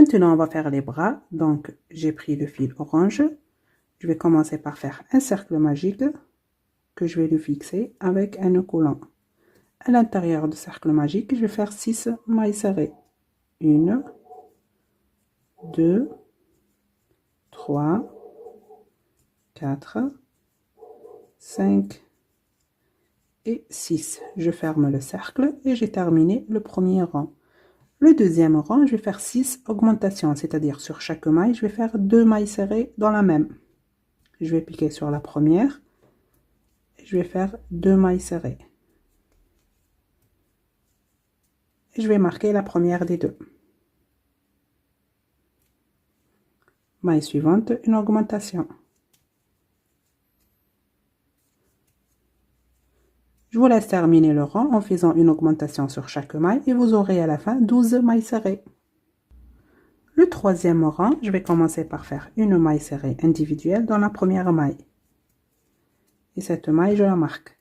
Maintenant, on va faire les bras. Donc, j'ai pris le fil orange. Je vais commencer par faire un cercle magique que je vais le fixer avec un nœud coulant. À l'intérieur du cercle magique, je vais faire 6 mailles serrées. 1, 2, 3, 4, 5 et 6. Je ferme le cercle et j'ai terminé le premier rang. Le deuxième rang, je vais faire 6 augmentations, c'est-à-dire sur chaque maille, je vais faire 2 mailles serrées dans la même. Je vais piquer sur la première et je vais faire 2 mailles serrées. Et je vais marquer la première des deux. Maille suivante, une augmentation. Je vous laisse terminer le rang en faisant une augmentation sur chaque maille et vous aurez à la fin 12 mailles serrées. Le troisième rang, je vais commencer par faire une maille serrée individuelle dans la première maille. Et cette maille, je la marque.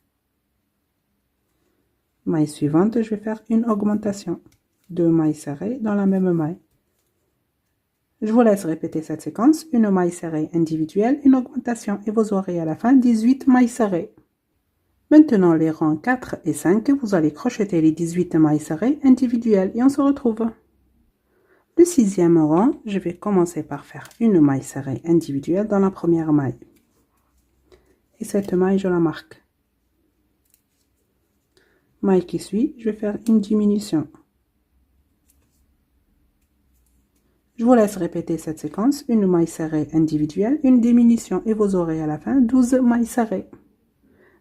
Maille suivante, je vais faire une augmentation. 2 mailles serrées dans la même maille. Je vous laisse répéter cette séquence, une maille serrée individuelle, une augmentation et vous aurez à la fin 18 mailles serrées. Maintenant, les rangs 4 et 5, vous allez crocheter les 18 mailles serrées individuelles et on se retrouve. Le sixième rang, je vais commencer par faire une maille serrée individuelle dans la première maille. Et cette maille, je la marque. Maille qui suit, je vais faire une diminution. Je vous laisse répéter cette séquence, une maille serrée individuelle, une diminution et vous aurez à la fin 12 mailles serrées.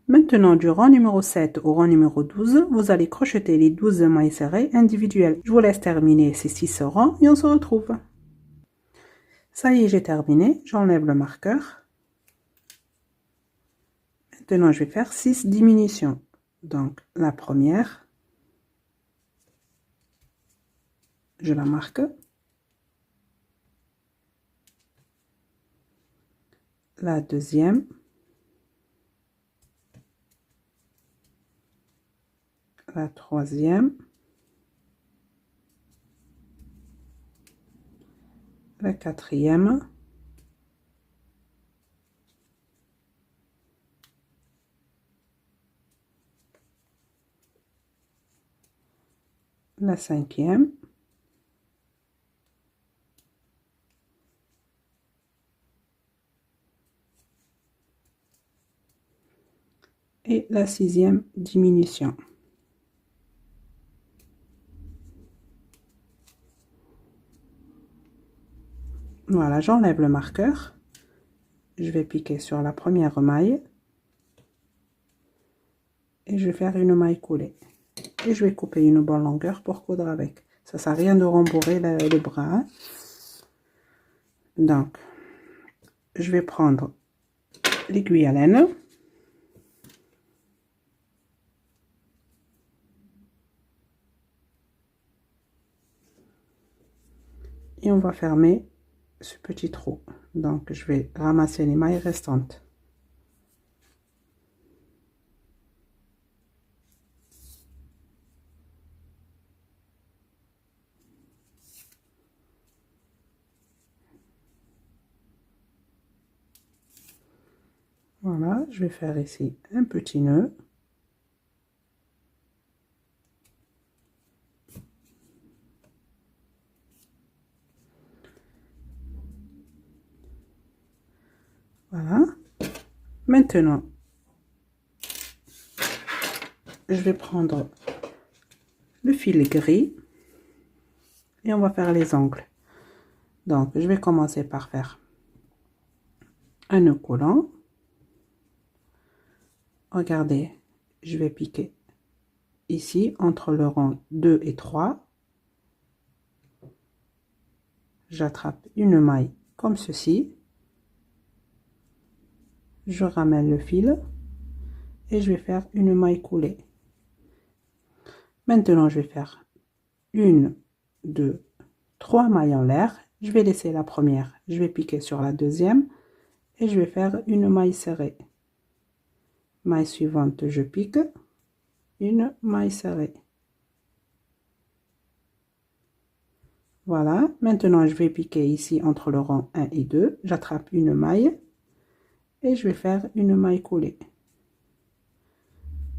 Maintenant, du rang numéro 7 au rang numéro 12, vous allez crocheter les 12 mailles serrées individuelles. Je vous laisse terminer ces 6 rangs et on se retrouve. Ça y est, j'ai terminé. J'enlève le marqueur. Maintenant, je vais faire 6 diminutions. Donc, la première, je la marque. La deuxième. La troisième. La quatrième. La cinquième. Et la sixième diminution. Voilà, j'enlève le marqueur. Je vais piquer sur la première maille. Et je vais faire une maille coulée. Et je vais couper une bonne longueur pour coudre avec. Ça sert à rien de rembourrer le bras. Hein. Donc, je vais prendre l'aiguille à laine. Et on va fermer ce petit trou. Donc, je vais ramasser les mailles restantes. Voilà, je vais faire ici un petit nœud. Voilà. Maintenant, je vais prendre le fil gris et on va faire les angles. Donc, je vais commencer par faire un nœud coulant. Regardez, je vais piquer ici entre le rang 2 et 3. J'attrape une maille comme ceci. Je ramène le fil et je vais faire une maille coulée. Maintenant, je vais faire 1, 2, 3 mailles en l'air. Je vais laisser la première, je vais piquer sur la deuxième et je vais faire une maille serrée. Maille suivante, je pique, une maille serrée. Voilà, maintenant je vais piquer ici entre le rang 1 et 2. J'attrape une maille et je vais faire une maille coulée.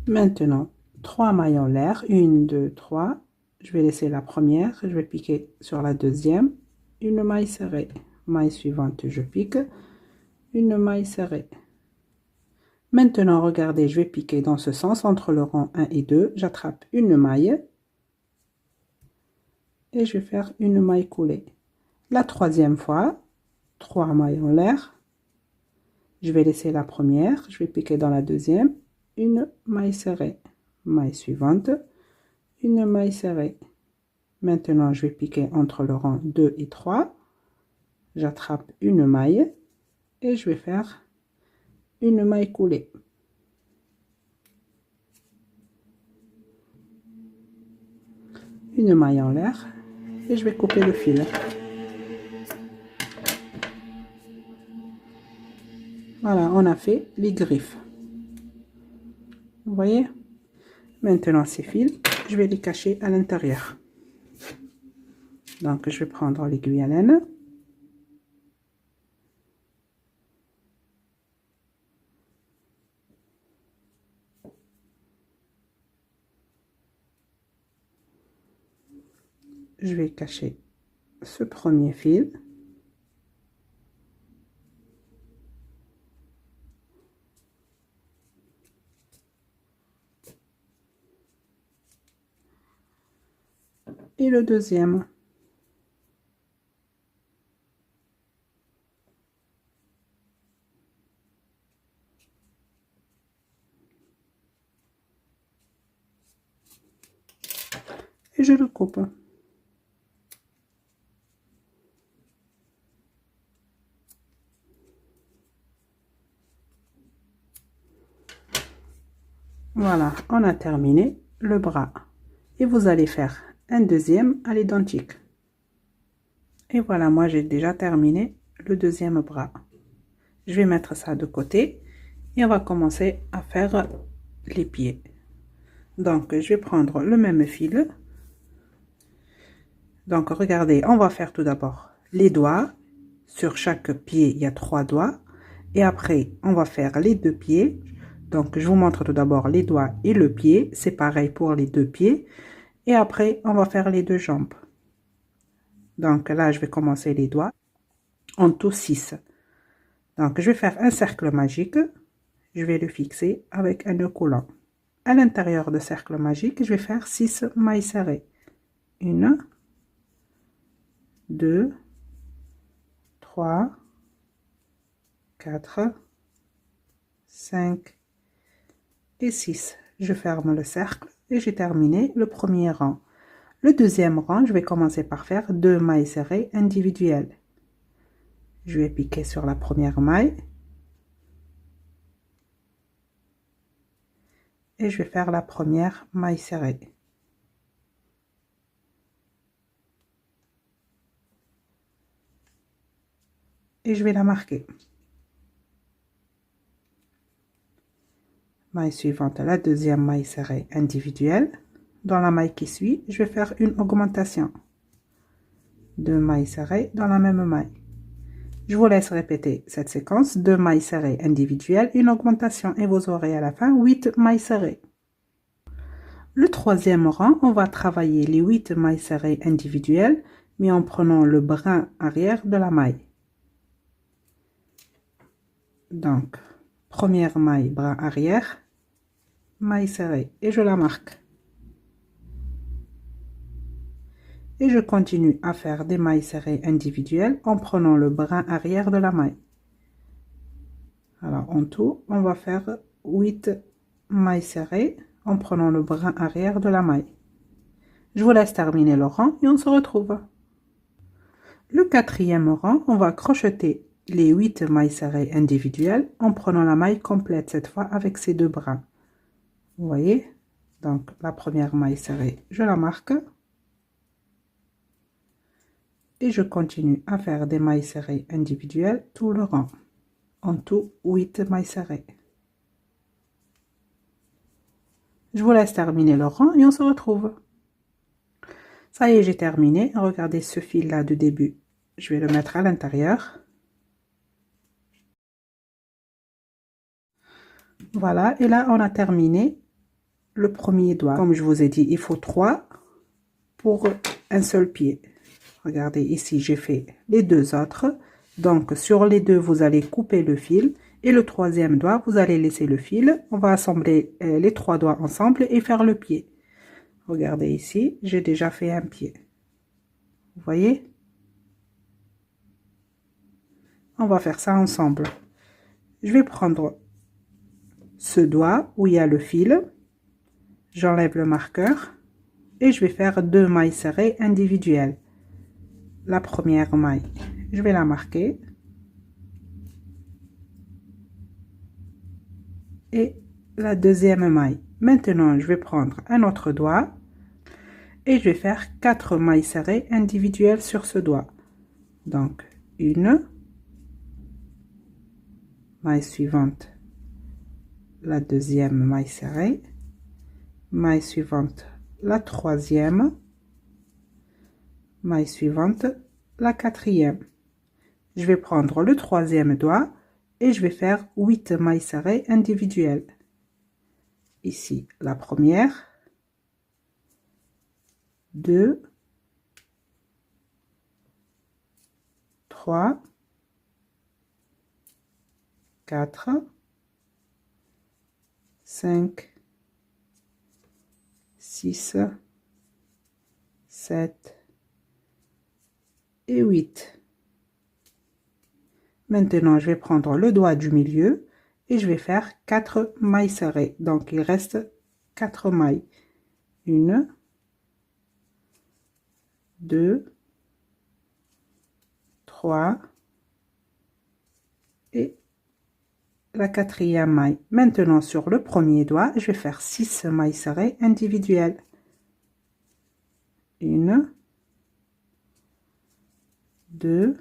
Maintenant, 3 mailles en l'air, 1, 2, 3. Je vais laisser la première, je vais piquer sur la deuxième, une maille serrée. Maille suivante, je pique, une maille serrée. Maintenant, regardez, je vais piquer dans ce sens entre le rang 1 et 2. J'attrape une maille et je vais faire une maille coulée. La troisième fois, 3 mailles en l'air. Je vais laisser la première, je vais piquer dans la deuxième, une maille serrée. Maille suivante, une maille serrée. Maintenant, je vais piquer entre le rang 2 et 3. J'attrape une maille et je vais faire une maille coulée. Une maille en l'air et je vais couper le fil. Voilà, on a fait les griffes. Vous voyez? Maintenant, ces fils, je vais les cacher à l'intérieur. Donc, je vais prendre l'aiguille à laine. Je vais cacher ce premier fil. Et le deuxième. Et je le coupe. Voilà, on a terminé le bras. Et vous allez faire un deuxième à l'identique. Et voilà, moi j'ai déjà terminé le deuxième bras. Je vais mettre ça de côté et on va commencer à faire les pieds. Donc, je vais prendre le même fil. Donc, regardez, on va faire tout d'abord les doigts. Sur chaque pied, il y a 3 doigts. Et après, on va faire les 2 pieds. Donc, je vous montre tout d'abord les doigts et le pied. C'est pareil pour les 2 pieds. Et après, on va faire les 2 jambes. Donc, là, je vais commencer les doigts. En tout 6. Donc, je vais faire un cercle magique. Je vais le fixer avec un nœud coulant. À l'intérieur du cercle magique, je vais faire 6 mailles serrées. 1, 2, 3, 4, 5 et 6. Je ferme le cercle et j'ai terminé le premier rang. Le deuxième rang, je vais commencer par faire 2 mailles serrées individuelles. Je vais piquer sur la première maille. Et je vais faire la première maille serrée. Et je vais la marquer. Maille suivante, la deuxième maille serrée individuelle. Dans la maille qui suit, je vais faire une augmentation. 2 mailles serrées dans la même maille. Je vous laisse répéter cette séquence. 2 mailles serrées individuelles, une augmentation et vous aurez à la fin 8 mailles serrées. Le troisième rang, on va travailler les 8 mailles serrées individuelles, mais en prenant le brin arrière de la maille. Donc, première maille, brin arrière, maille serrée et je la marque. Et je continue à faire des mailles serrées individuelles en prenant le brin arrière de la maille. Alors, en tout, on va faire 8 mailles serrées en prenant le brin arrière de la maille. Je vous laisse terminer le rang et on se retrouve. Le quatrième rang, on va crocheter les 8 mailles serrées individuelles en prenant la maille complète cette fois avec ces 2 brins. Vous voyez? Donc, la première maille serrée, je la marque. Et je continue à faire des mailles serrées individuelles tout le rang. En tout, 8 mailles serrées. Je vous laisse terminer le rang et on se retrouve. Ça y est, j'ai terminé. Regardez ce fil là de début. Je vais le mettre à l'intérieur. Voilà, et là on a terminé le premier doigt. Comme je vous ai dit, il faut 3 pour un seul pied. Regardez ici, j'ai fait les 2 autres. Donc sur les 2, vous allez couper le fil. Et le troisième doigt, vous allez laisser le fil. On va assembler les 3 doigts ensemble et faire le pied. Regardez ici, j'ai déjà fait un pied. Vous voyez? On va faire ça ensemble. Je vais prendre ce doigt où il y a le fil. J'enlève le marqueur et je vais faire 2 mailles serrées individuelles. La première maille, je vais la marquer. Et la deuxième maille. Maintenant, je vais prendre un autre doigt et je vais faire 4 mailles serrées individuelles sur ce doigt. Donc, une, maille suivante, la deuxième maille serrée, maille suivante, la troisième, maille suivante, la quatrième. Je vais prendre le troisième doigt et je vais faire 8 mailles serrées individuelles. Ici, la première, 2, 3, 4, 5, 6, 7 et 8. Maintenant, je vais prendre le doigt du milieu et je vais faire 4 mailles serrées. Donc, il reste 4 mailles. 1, 2, 3 et la quatrième maille. Maintenant, sur le premier doigt, je vais faire 6 mailles serrées individuelles. 1, 2,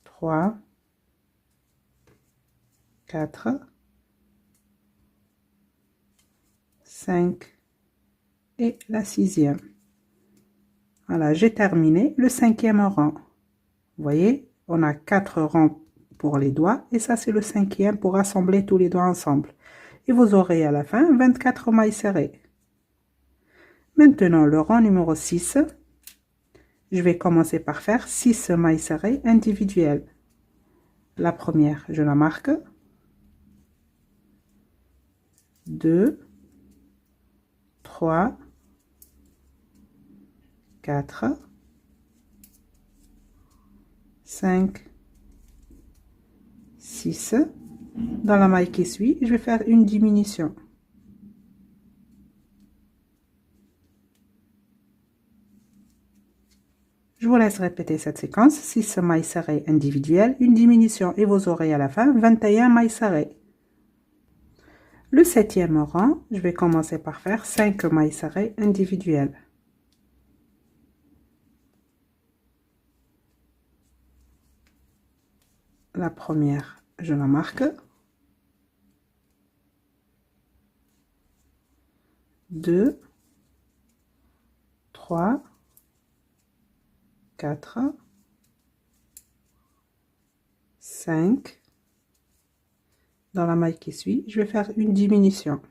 3, 4, 5 et la sixième. Voilà, j'ai terminé le cinquième rang. Vous voyez, on a 4 rangs pour les doigts et ça c'est le cinquième pour assembler tous les doigts ensemble. Et vous aurez à la fin 24 mailles serrées. Maintenant, le rang numéro 6, je vais commencer par faire 6 mailles serrées individuelles. La première, je la marque. 2, 3, 4, 5, 6. Dans la maille qui suit, je vais faire une diminution. Je vous laisse répéter cette séquence. 6 mailles serrées individuelles, une diminution et vous aurez à la fin 21 mailles serrées. Le septième rang, je vais commencer par faire 5 mailles serrées individuelles. La première, je la marque. 2, 3, 4, 5. Dans la maille qui suit, je vais faire une diminution.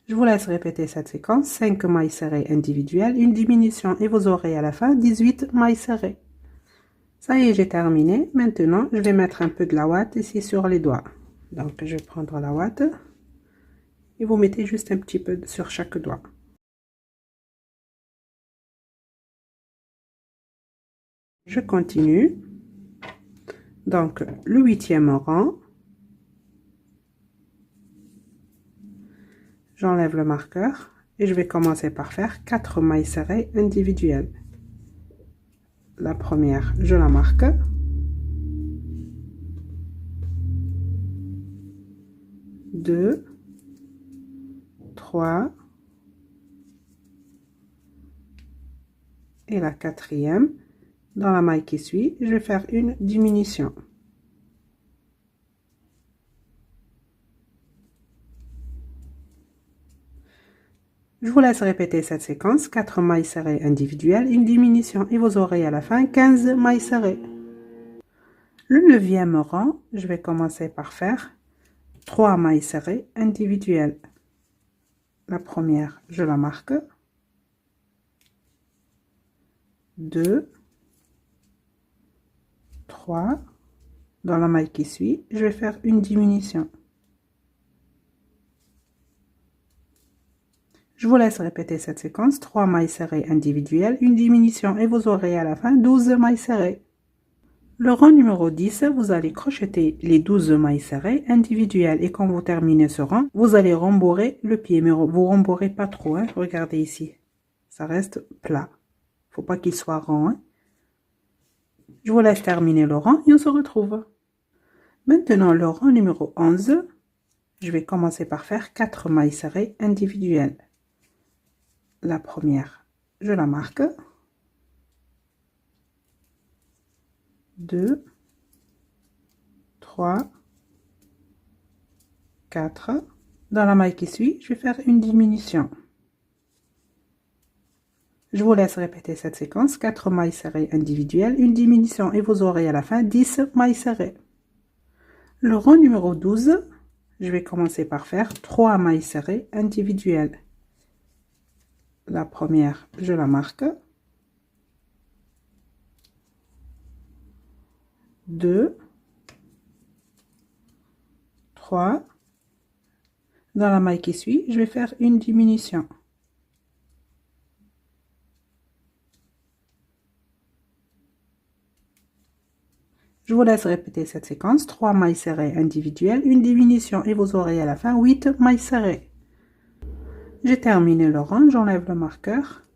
Je vous laisse répéter cette séquence. 5 mailles serrées individuelles, une diminution et vous aurez à la fin 18 mailles serrées. Ça y est, j'ai terminé. Maintenant, je vais mettre un peu de la ouate ici sur les doigts. Donc, je vais prendre la ouate et vous mettez juste un petit peu sur chaque doigt. Je continue. Donc, le huitième rang. J'enlève le marqueur et je vais commencer par faire 4 mailles serrées individuelles. La première, je la marque. 2, 3 et la quatrième. Dans la maille qui suit, je vais faire une diminution. Je vous laisse répéter cette séquence, 4 mailles serrées individuelles, une diminution et vous aurez à la fin 15 mailles serrées. Le 9e rang, je vais commencer par faire 3 mailles serrées individuelles. La première, je la marque. 2, 3. Dans la maille qui suit, je vais faire une diminution. Je vous laisse répéter cette séquence, 3 mailles serrées individuelles, une diminution et vous aurez à la fin 12 mailles serrées. Le rang numéro 10, vous allez crocheter les 12 mailles serrées individuelles et quand vous terminez ce rang, vous allez rembourrer le pied, mais vous rembourrez pas trop, hein. Regardez ici, ça reste plat. Faut pas qu'il soit rond, hein. Je vous laisse terminer le rang et on se retrouve. Maintenant, le rang numéro 11, je vais commencer par faire 4 mailles serrées individuelles. La première, je la marque. 2, 3, 4. Dans la maille qui suit, je vais faire une diminution. Je vous laisse répéter cette séquence, 4 mailles serrées individuelles, une diminution et vous aurez à la fin 10 mailles serrées. Le rang numéro 12, je vais commencer par faire 3 mailles serrées individuelles. La première, je la marque. 2, 3. Dans la maille qui suit, je vais faire une diminution. Je vous laisse répéter cette séquence, 3 mailles serrées individuelles, une diminution et vous aurez à la fin 8 mailles serrées. J'ai terminé le rang, j'enlève le marqueur,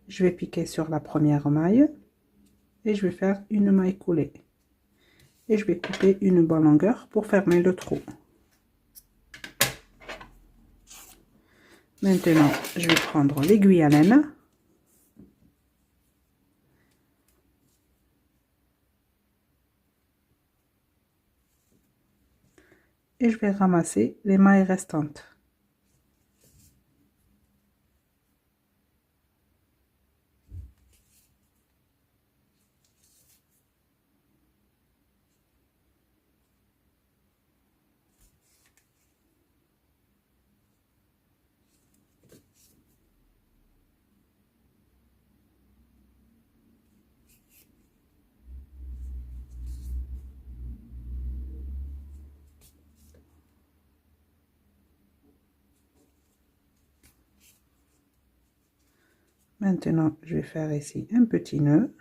je vais piquer sur la première maille et je vais faire une maille coulée. Et je vais couper une bonne longueur pour fermer le trou. Maintenant, je vais prendre l'aiguille à laine. Et je vais ramasser les mailles restantes. Maintenant, je vais faire ici un petit nœud.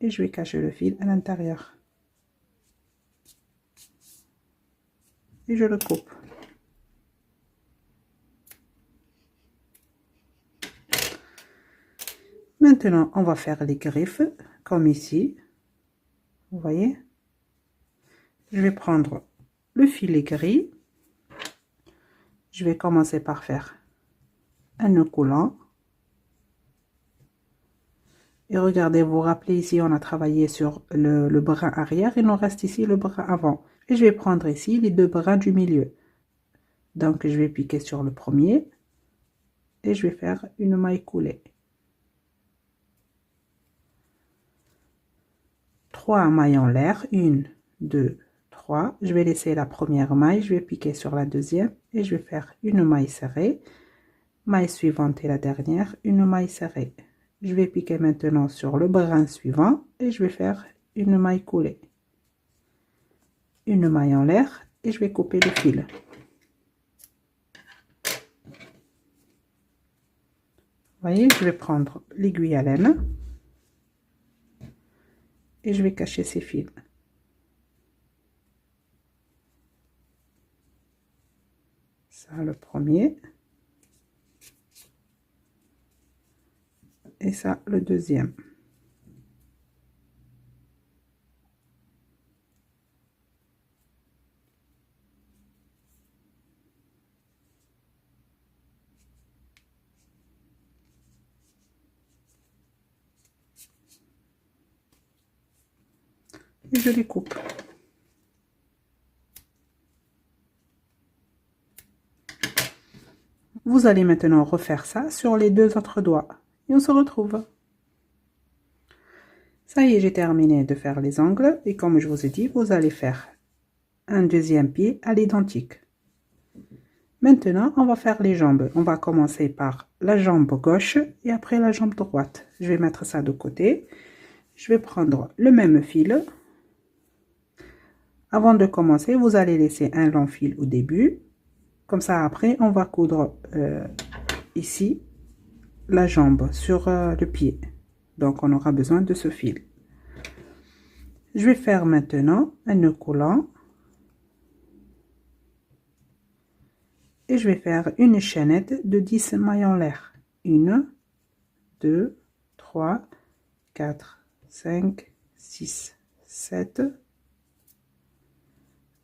Et je vais cacher le fil à l'intérieur. Et je le coupe. Maintenant, on va faire les griffes, comme ici. Vous voyez? Je vais prendre le filet gris. Je vais commencer par faire un nœud coulant. Et regardez, vous vous rappelez ici, on a travaillé sur le brin arrière. Il nous reste ici le brin avant. Et je vais prendre ici les 2 brins du milieu. Donc, je vais piquer sur le premier. Et je vais faire une maille coulée. 3 mailles en l'air. 1, 2, 3. Je vais laisser la première maille. Je vais piquer sur la deuxième. Et je vais faire une maille serrée. Maille suivante et la dernière, une maille serrée. Je vais piquer maintenant sur le brin suivant et je vais faire une maille coulée. Une maille en l'air et je vais couper le fil. Vous voyez, je vais prendre l'aiguille à laine et je vais cacher ces fils. Ça, le premier. Et ça, le deuxième. et je les coupe. Vous allez maintenant refaire ça sur les deux autres doigts et on se retrouve. Ça y est, j'ai terminé de faire les ongles et comme je vous ai dit, vous allez faire un deuxième pied à l'identique. Maintenant, on va faire les jambes. On va commencer par la jambe gauche et après la jambe droite. Je vais mettre ça de côté. Je vais prendre le même fil. Avant de commencer, vous allez laisser un long fil au début. Comme ça, après, on va coudre ici la jambe sur le pied. Donc, on aura besoin de ce fil. Je vais faire maintenant un nœud coulant. Et je vais faire une chaînette de 10 mailles en l'air. 1, 2, 3, 4, 5, 6, 7,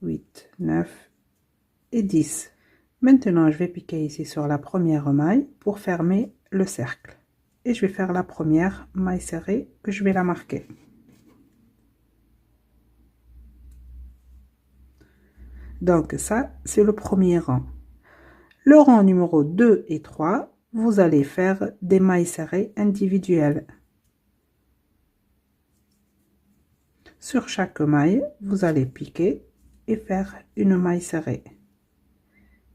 8, 9 et 10. Maintenant, je vais piquer ici sur la première maille pour fermer le cercle. Et je vais faire la première maille serrée que je vais la marquer. Donc ça, c'est le premier rang. Le rang numéro 2 et 3, vous allez faire des mailles serrées individuelles. Sur chaque maille, vous allez piquer et faire une maille serrée.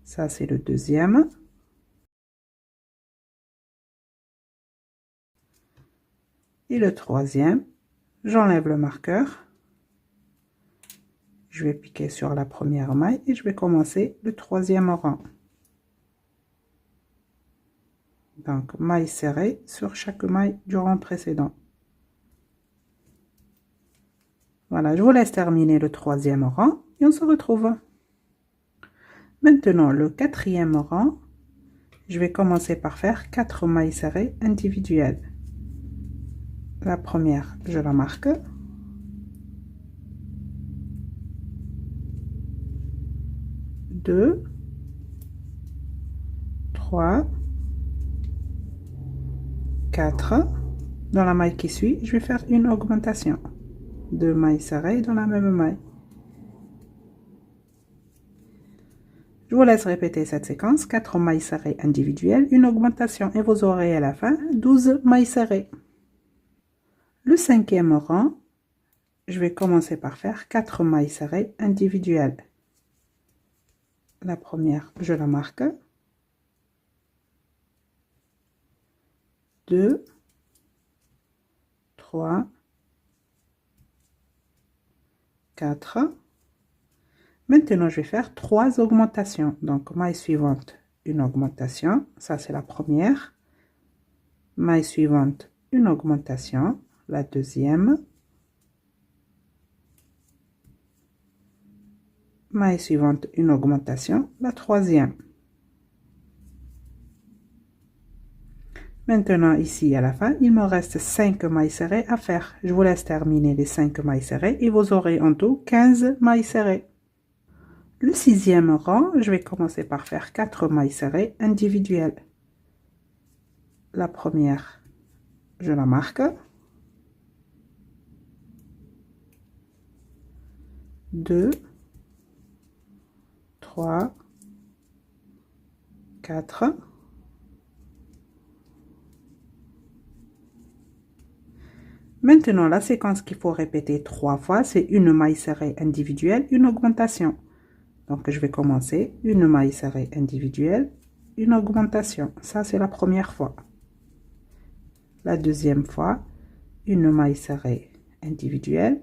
Ça, c'est le deuxième. Et le troisième, j'enlève le marqueur. Je vais piquer sur la première maille et je vais commencer le troisième rang. Donc, maille serrée sur chaque maille du rang précédent. Voilà, je vous laisse terminer le troisième rang et on se retrouve. Maintenant, le quatrième rang, je vais commencer par faire 4 mailles serrées individuelles. La première, je la marque. 2, 3, 4. Dans la maille qui suit, je vais faire une augmentation. 2 mailles serrées dans la même maille. Je vous laisse répéter cette séquence. 4 mailles serrées individuelles, une augmentation et vous aurez à la fin 12 mailles serrées. Le cinquième rang, je vais commencer par faire 4 mailles serrées individuelles. La première, je la marque. 2, 3, 4. Maintenant, je vais faire 3 augmentations. Donc, maille suivante, une augmentation. Ça, c'est la première. Maille suivante, une augmentation. La deuxième. Maille suivante, une augmentation. La troisième. Maintenant, ici, à la fin, il me reste 5 mailles serrées à faire. Je vous laisse terminer les 5 mailles serrées et vous aurez en tout 15 mailles serrées. Le sixième rang, je vais commencer par faire 4 mailles serrées individuelles. La première, je la marque. 2, 3, 4. Maintenant, la séquence qu'il faut répéter 3 fois, c'est une maille serrée individuelle, une augmentation. Donc, je vais commencer une maille serrée individuelle, une augmentation. Ça, c'est la première fois. La deuxième fois, une maille serrée individuelle,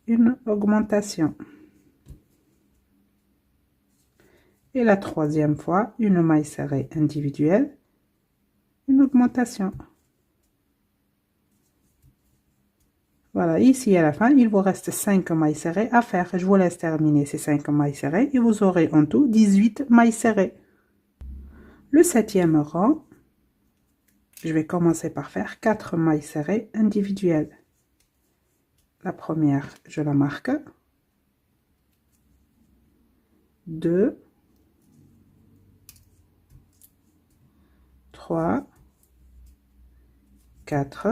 une augmentation. Et la troisième fois, une maille serrée individuelle, une augmentation. Voilà, ici à la fin, il vous reste 5 mailles serrées à faire. Je vous laisse terminer ces 5 mailles serrées et vous aurez en tout 18 mailles serrées. Le septième rang, je vais commencer par faire 4 mailles serrées individuelles. La première, je la marque. 2, 3, 4.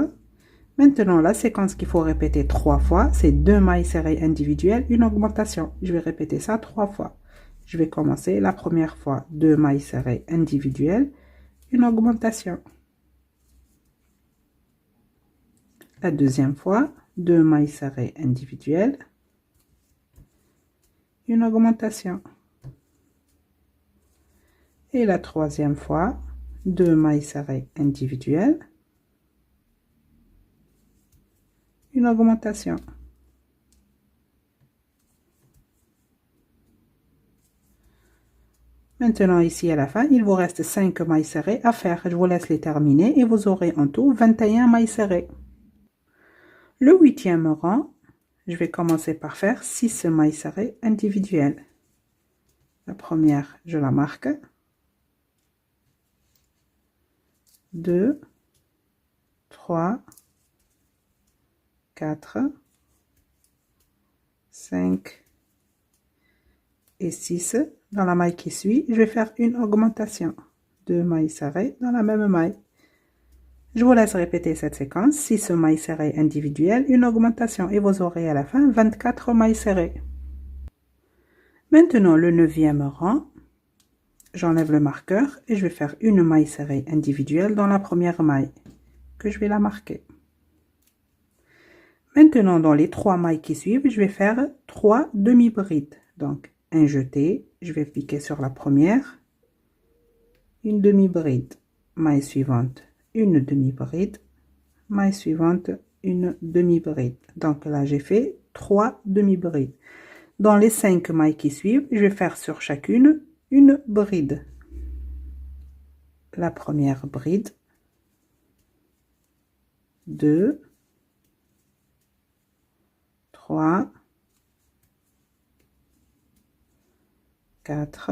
Maintenant, la séquence qu'il faut répéter 3 fois, c'est 2 mailles serrées individuelles, une augmentation. Je vais répéter ça 3 fois. Je vais commencer la première fois, 2 mailles serrées individuelles, une augmentation. La deuxième fois, 2 mailles serrées individuelles, une augmentation. Et la troisième fois, 2 mailles serrées individuelles, une augmentation. Maintenant, ici à la fin, il vous reste 5 mailles serrées à faire. Je vous laisse les terminer et vous aurez en tout 21 mailles serrées. Le 8e rang, je vais commencer par faire 6 mailles serrées individuelles. La première, je la marque. 2, 3, 4, 5 et 6. Dans la maille qui suit, je vais faire une augmentation. 2 mailles serrées dans la même maille. Je vous laisse répéter cette séquence. 6 mailles serrées individuelles, une augmentation et vous aurez à la fin 24 mailles serrées. Maintenant, le 9e rang, j'enlève le marqueur et je vais faire une maille serrée individuelle dans la première maille que je vais la marquer. Maintenant, dans les 3 mailles qui suivent, je vais faire 3 demi-brides. Donc, un jeté, je vais piquer sur la première, une demi-bride, maille suivante, une demi-bride, maille suivante, une demi-bride. Donc là, j'ai fait 3 demi-brides. Dans les 5 mailles qui suivent, je vais faire sur chacune une bride. La première bride, 2, 3, 4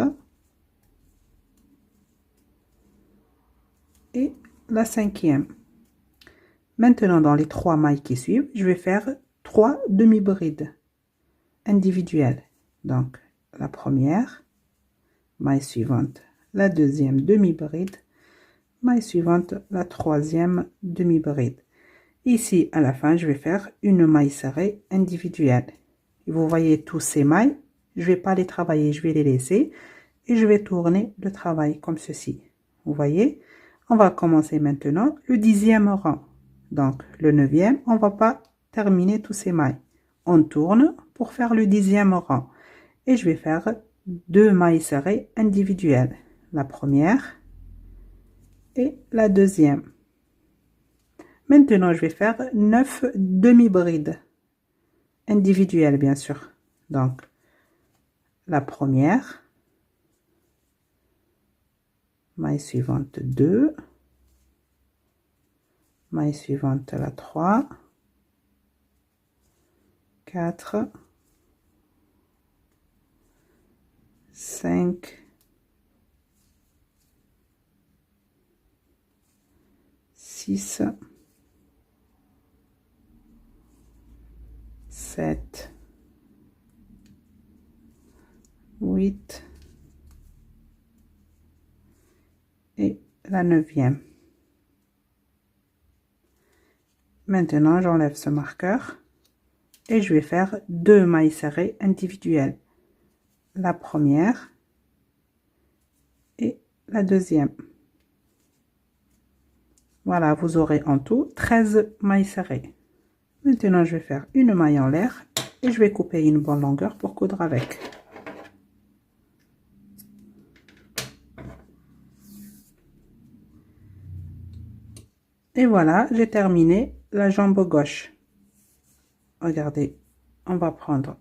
et la 5e. Maintenant, dans les 3 mailles qui suivent, je vais faire 3 demi-brides individuelles. Donc, la première, maille suivante, la deuxième demi-bride, maille suivante, la troisième demi-bride. Ici, à la fin, je vais faire une maille serrée individuelle. Et vous voyez tous ces mailles, je ne vais pas les travailler, je vais les laisser et je vais tourner le travail comme ceci. Vous voyez, on va commencer maintenant le 10e rang. Donc, le 9e, on ne va pas terminer tous ces mailles. On tourne pour faire le 10e rang. Et je vais faire 2 mailles serrées individuelles. La première et la deuxième. Maintenant, je vais faire 9 demi-brides individuelles, bien sûr. Donc, la première, maille suivante 2, maille suivante la 3, 4, 5, 6, 7, 8 et la 9e. Maintenant, j'enlève ce marqueur et je vais faire 2 mailles serrées individuelles. La première et la deuxième. Voilà, vous aurez en tout 13 mailles serrées. Maintenant, je vais faire une maille en l'air et je vais couper une bonne longueur pour coudre avec. Et voilà, j'ai terminé la jambe gauche. Regardez, on va prendre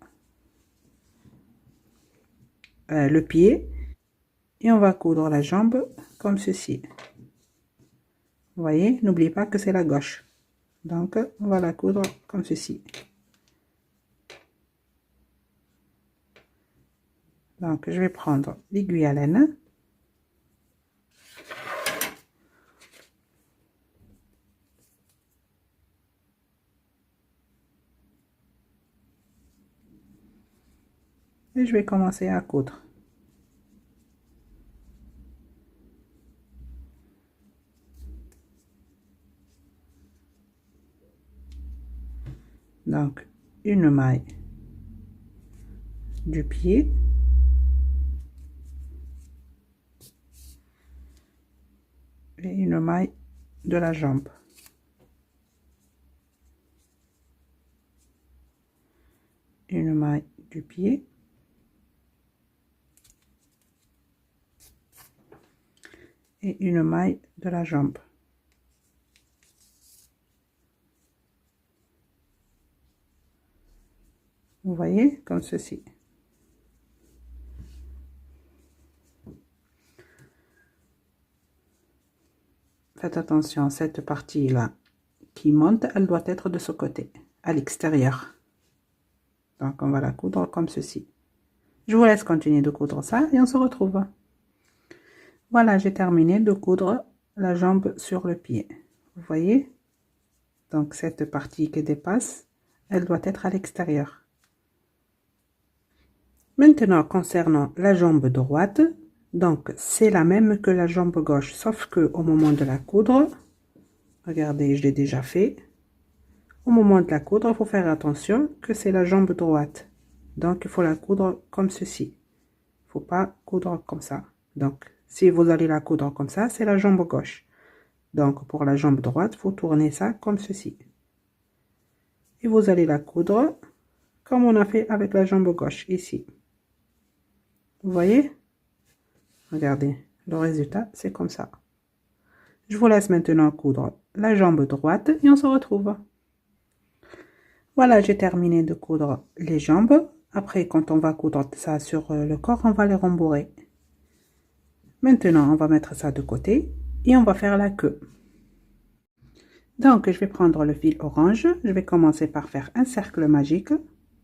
le pied et on va coudre la jambe comme ceci. Vous voyez, n'oubliez pas que c'est la gauche. Donc, on va la coudre comme ceci. Donc, je vais prendre l'aiguille à laine. Et je vais commencer à coudre. Donc, une maille du pied. Et une maille de la jambe. Une maille du pied. Et une maille de la jambe. Vous voyez, comme ceci. Faites attention, cette partie-là qui monte, elle doit être de ce côté, à l'extérieur. Donc, on va la coudre comme ceci. Je vous laisse continuer de coudre ça et on se retrouve. Voilà, j'ai terminé de coudre la jambe sur le pied. Vous voyez? Donc, cette partie qui dépasse, elle doit être à l'extérieur. Maintenant, concernant la jambe droite, donc c'est la même que la jambe gauche, sauf que au moment de la coudre, regardez, je l'ai déjà fait. Au moment de la coudre, il faut faire attention que c'est la jambe droite. Donc, il faut la coudre comme ceci. Il ne faut pas coudre comme ça. Donc, si vous allez la coudre comme ça, c'est la jambe gauche. Donc, pour la jambe droite, il faut tourner ça comme ceci. Et vous allez la coudre comme on a fait avec la jambe gauche, ici. Vous voyez? Regardez, le résultat, c'est comme ça. Je vous laisse maintenant coudre la jambe droite et on se retrouve. Voilà, j'ai terminé de coudre les jambes. Après, quand on va coudre ça sur le corps, on va les rembourrer. Maintenant, on va mettre ça de côté et on va faire la queue. Donc, je vais prendre le fil orange. Je vais commencer par faire un cercle magique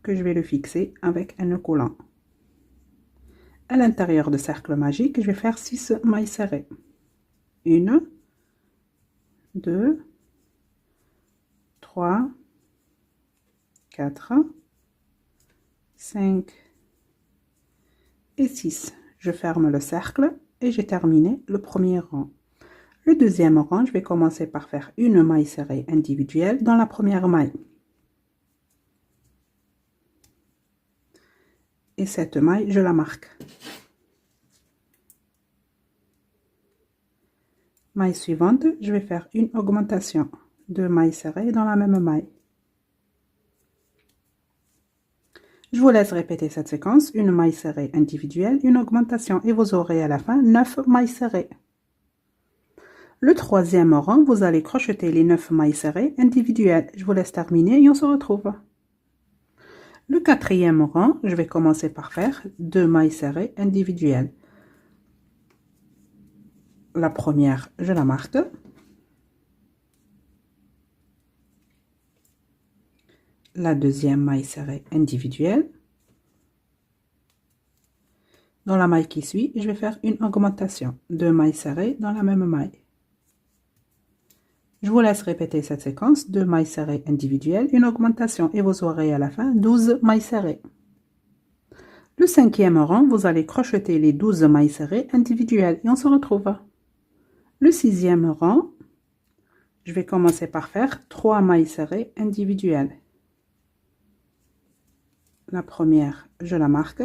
que je vais le fixer avec un nœud coulant. À l'intérieur de cercle magique, je vais faire 6 mailles serrées. 1, 2, 3, 4, 5 et 6. Je ferme le cercle et j'ai terminé le premier rang. Le deuxième rang, je vais commencer par faire une maille serrée individuelle dans la première maille. Et cette maille, je la marque. Maille suivante, je vais faire une augmentation. 2 mailles serrées dans la même maille. Je vous laisse répéter cette séquence, une maille serrée individuelle, une augmentation et vous aurez à la fin 9 mailles serrées. Le troisième rang, vous allez crocheter les 9 mailles serrées individuelles. Je vous laisse terminer et on se retrouve. Le quatrième rang, je vais commencer par faire 2 mailles serrées individuelles. La première, je la marque. La deuxième maille serrée individuelle. Dans la maille qui suit, je vais faire une augmentation. 2 mailles serrées dans la même maille. Je vous laisse répéter cette séquence, 2 mailles serrées individuelles, une augmentation et vous aurez à la fin 12 mailles serrées. Le cinquième rang, vous allez crocheter les 12 mailles serrées individuelles et on se retrouve. Le sixième rang, je vais commencer par faire 3 mailles serrées individuelles. La première, je la marque.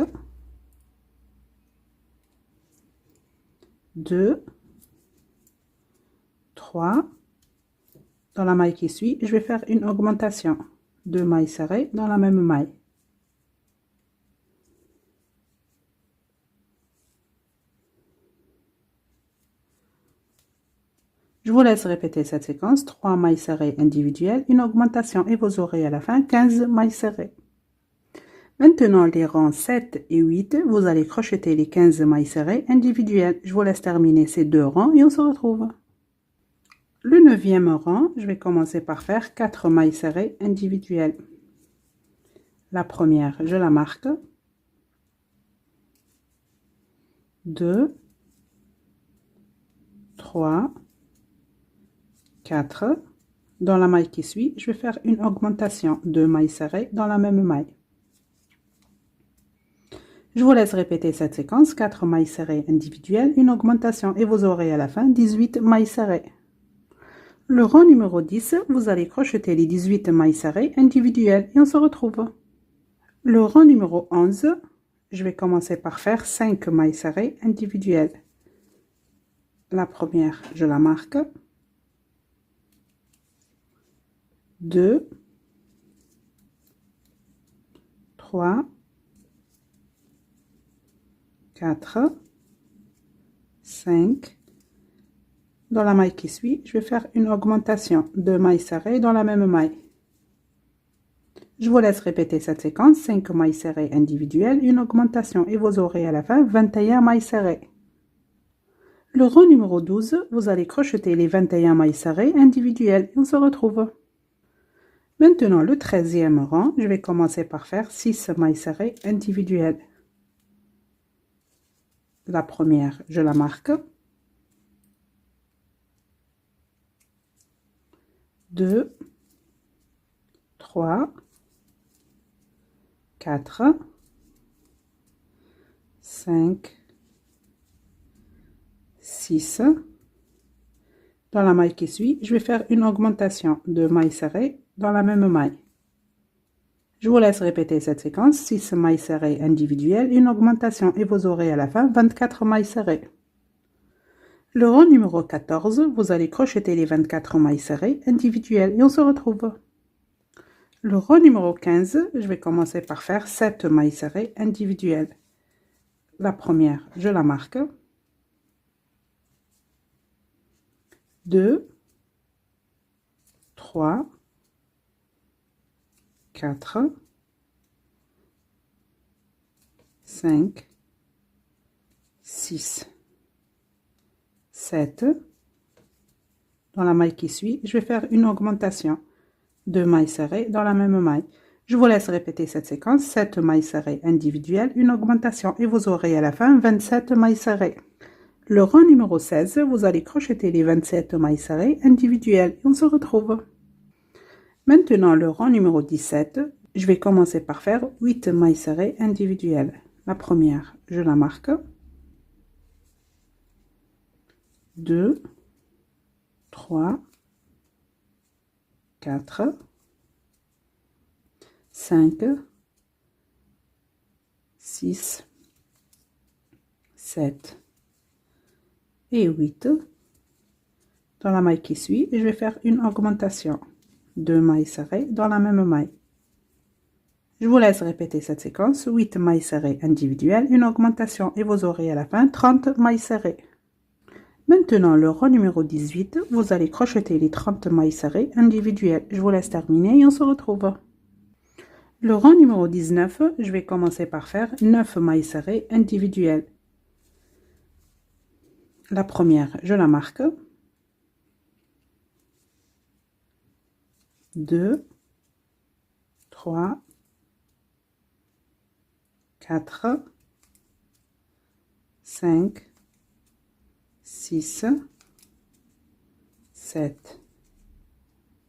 2, 3. Dans la maille qui suit, je vais faire une augmentation. 2 mailles serrées dans la même maille. Je vous laisse répéter cette séquence, 3 mailles serrées individuelles, une augmentation et vous aurez à la fin 15 mailles serrées. Maintenant, les rangs 7 et 8, vous allez crocheter les 15 mailles serrées individuelles. Je vous laisse terminer ces deux rangs et on se retrouve. Le 9e rang, je vais commencer par faire 4 mailles serrées individuelles. La première, je la marque. 2, 3, 4. Dans la maille qui suit, je vais faire une augmentation. 2 mailles serrées dans la même maille. Je vous laisse répéter cette séquence, 4 mailles serrées individuelles, une augmentation et vous aurez à la fin 18 mailles serrées. Le rang numéro 10, vous allez crocheter les 18 mailles serrées individuelles et on se retrouve. Le rang numéro 11, je vais commencer par faire 5 mailles serrées individuelles. La première, je la marque. 2, 3, 4, 5. Dans la maille qui suit, je vais faire une augmentation de mailles serrées dans la même maille. Je vous laisse répéter cette séquence, 5 mailles serrées individuelles, une augmentation et vous aurez à la fin 21 mailles serrées. Le rang numéro 12, vous allez crocheter les 21 mailles serrées individuelles et on se retrouve. Maintenant, le 13e rang, je vais commencer par faire 6 mailles serrées individuelles. La première, je la marque. 2, 3, 4, 5, 6. Dans la maille qui suit, je vais faire une augmentation de mailles serrées dans la même maille. Je vous laisse répéter cette séquence, 6 mailles serrées individuelles, une augmentation et vous aurez à la fin 24 mailles serrées. Le rang numéro 14, vous allez crocheter les 24 mailles serrées individuelles et on se retrouve. Le rang numéro 15, je vais commencer par faire 7 mailles serrées individuelles. La première, je la marque. 2, 3, 4, 5, 6, 7. Dans la maille qui suit, je vais faire une augmentation de mailles serrées dans la même maille. Je vous laisse répéter cette séquence, 7 mailles serrées individuelles, une augmentation et vous aurez à la fin 27 mailles serrées. Le rang numéro 16, vous allez crocheter les 27 mailles serrées individuelles et on se retrouve. Maintenant, le rang numéro 17, je vais commencer par faire 8 mailles serrées individuelles. La première, je la marque. 2, 3, 4, 5, 6, 7 et 8. Dans la maille qui suit, je vais faire une augmentation de mailles serrées dans la même maille. Je vous laisse répéter cette séquence, 8 mailles serrées individuelles, une augmentation et vous aurez à la fin 30 mailles serrées. Maintenant, le rang numéro 18, vous allez crocheter les 30 mailles serrées individuelles. Je vous laisse terminer et on se retrouve. Le rang numéro 19, je vais commencer par faire 9 mailles serrées individuelles. La première, je la marque. 2, 3, 4, 5, 6, 7,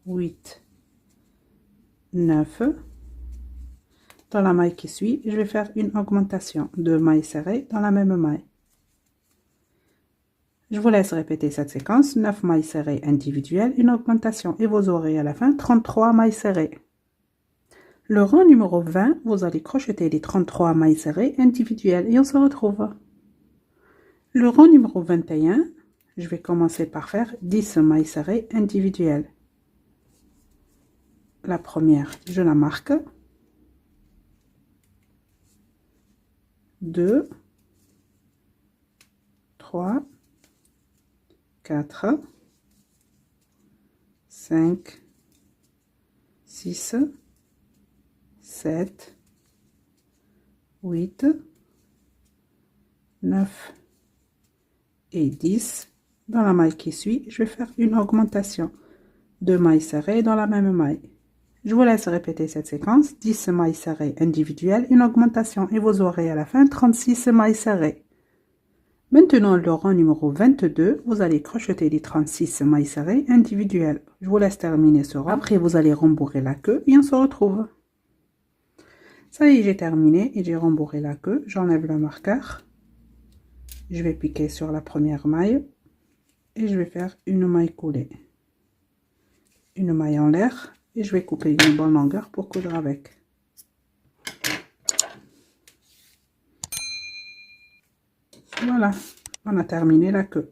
8, 9. Dans la maille qui suit, je vais faire une augmentation de mailles serrées dans la même maille. Je vous laisse répéter cette séquence, 9 mailles serrées individuelles, une augmentation et vous aurez à la fin 33 mailles serrées. Le rang numéro 20, vous allez crocheter les 33 mailles serrées individuelles et on se retrouve. Le rang numéro 21, je vais commencer par faire 10 mailles serrées individuelles. La première, je la marque. 2, 3, 4, 5, 6, 7, 8, 9 et 10. Dans la maille qui suit, je vais faire une augmentation de mailles serrées dans la même maille. Je vous laisse répéter cette séquence, 10 mailles serrées individuelles, une augmentation et vous aurez à la fin 36 mailles serrées. Maintenant, le rang numéro 22, vous allez crocheter les 36 mailles serrées individuelles. Je vous laisse terminer ce rang. Après, vous allez rembourrer la queue et on se retrouve. Ça y est, j'ai terminé et j'ai rembourré la queue. J'enlève le marqueur. Je vais piquer sur la première maille et je vais faire une maille coulée. une maille en l'air et je vais couper une bonne longueur pour coudre avec. Voilà, on a terminé la queue.